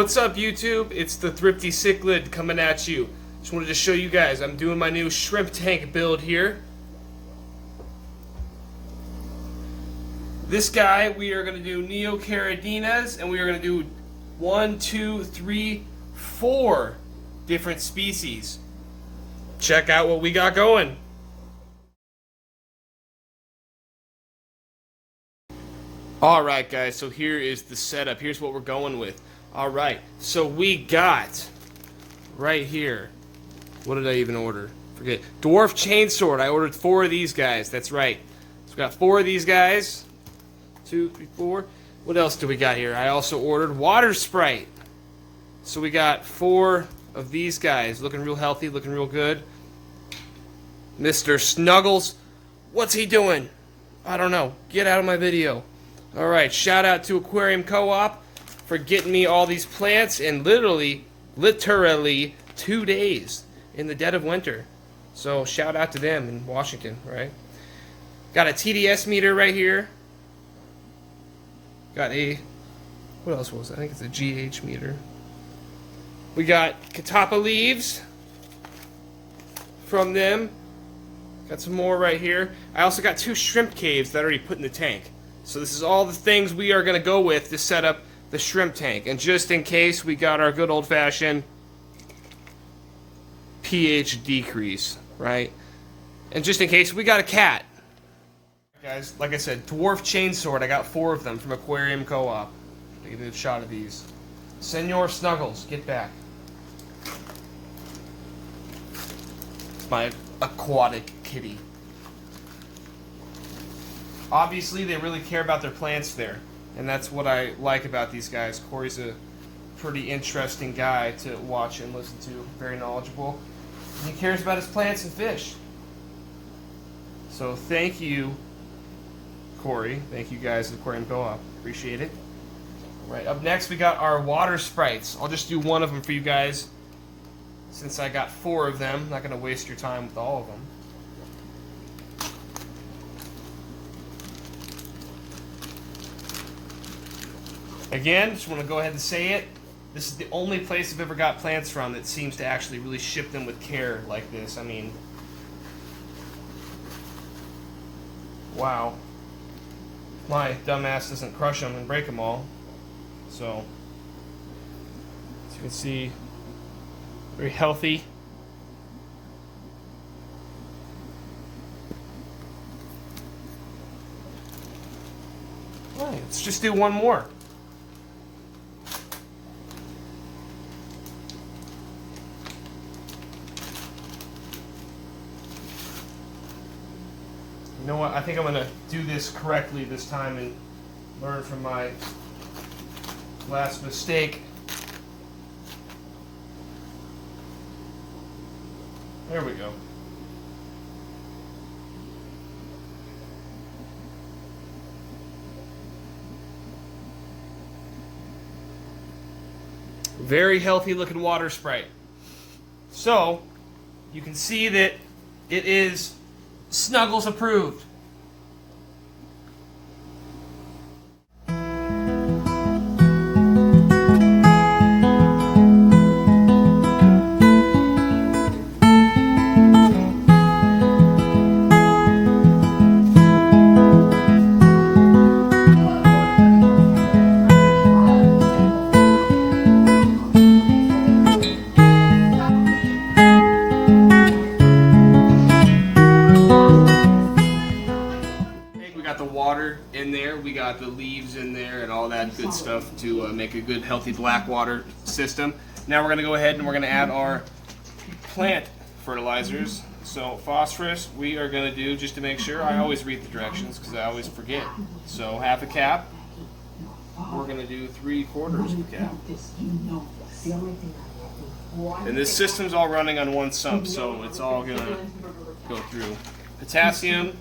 What's up, YouTube? It's the Thrifty Cichlid coming at you. Just wanted to show you guys I'm doing my new shrimp tank build here. This guy, we are going to do Neocaradinas, and we are going to do 1, 2, 3, 4 different species. Check out what we got going. Alright guys, so here is the setup. Here's what we're going with. Alright, so we got right here, what did I even order? Forget. Dwarf Chainsword. I ordered 4 of these guys. That's right. So we got 4 of these guys. 2, 3, 4. What else do we got here? I also ordered Water Sprite. So we got 4 of these guys. Looking real healthy, looking real good. Mr. Snuggles. What's he doing? I don't know. Get out of my video. Alright, shout out to Aquarium Co-op for getting me all these plants in literally 2 days in the dead of winter. So shout out to them in Washington, right? Got a TDS meter right here. Got a, what else was it? I think it's a GH meter. We got Catappa leaves from them. Got some more right here. I also got 2 shrimp caves that I already put in the tank. So this is all the things we are going to go with to set up the shrimp tank. And just in case, we got our good old-fashioned pH decrease, right? And just in case, we got a cat. Guys, like I said, Dwarf Chainsword. I got 4 of them from Aquarium Co-op. Give you a shot of these. Senor Snuggles, get back. It's my aquatic kitty. Obviously, they really care about their plants there, and that's what I like about these guys. Corey's a pretty interesting guy to watch and listen to, very knowledgeable. And he cares about his plants and fish. So thank you, Corey. Thank you guys at Aquarium Co-op. Appreciate it. All right, up next we got our water sprites. I'll just do one of them for you guys, since I got 4 of them. I'm not going to waste your time with all of them. Again, just want to go ahead and say it. This is the only place I've ever got plants from that seems to actually really ship them with care like this. I mean, wow. My dumbass doesn't crush them and break them all. So, as you can see, very healthy. All right, let's just do one more. You know what? I think I'm going to do this correctly this time and learn from my last mistake. There we go. Very healthy looking water sprite. So, you can see that it is Snuggles approved. In there, we got the leaves in there and all that good stuff to make a good healthy black water system. Now we're going to go ahead and we're going to add our plant fertilizers. So phosphorus we are going to do, just to make sure, I always read the directions because I always forget. So half a cap, we're going to do 3/4 of a cap. And this system's all running on one sump, so it's all going to go through. Potassium,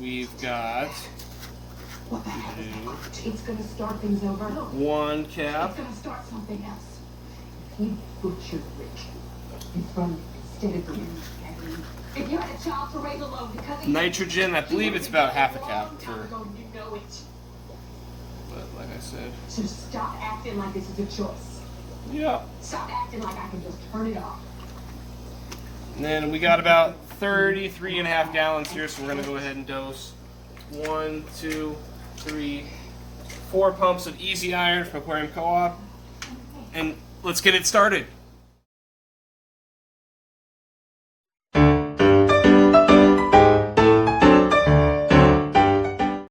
we've got It's gonna start things over. 1 cap. It's gonna start something else. You butchered Rich in front of me instead of you. If you had a child to raise alone because nitrogen, I believe it's about half a cap for But like I said. So stop acting like this is a choice. Yeah. Stop acting like I can just turn it off. And then we got about 33.5 gallons here, so we're gonna go ahead and dose 1, 2, 3, 4 pumps of Easy Iron from Aquarium Co-op. And let's get it started.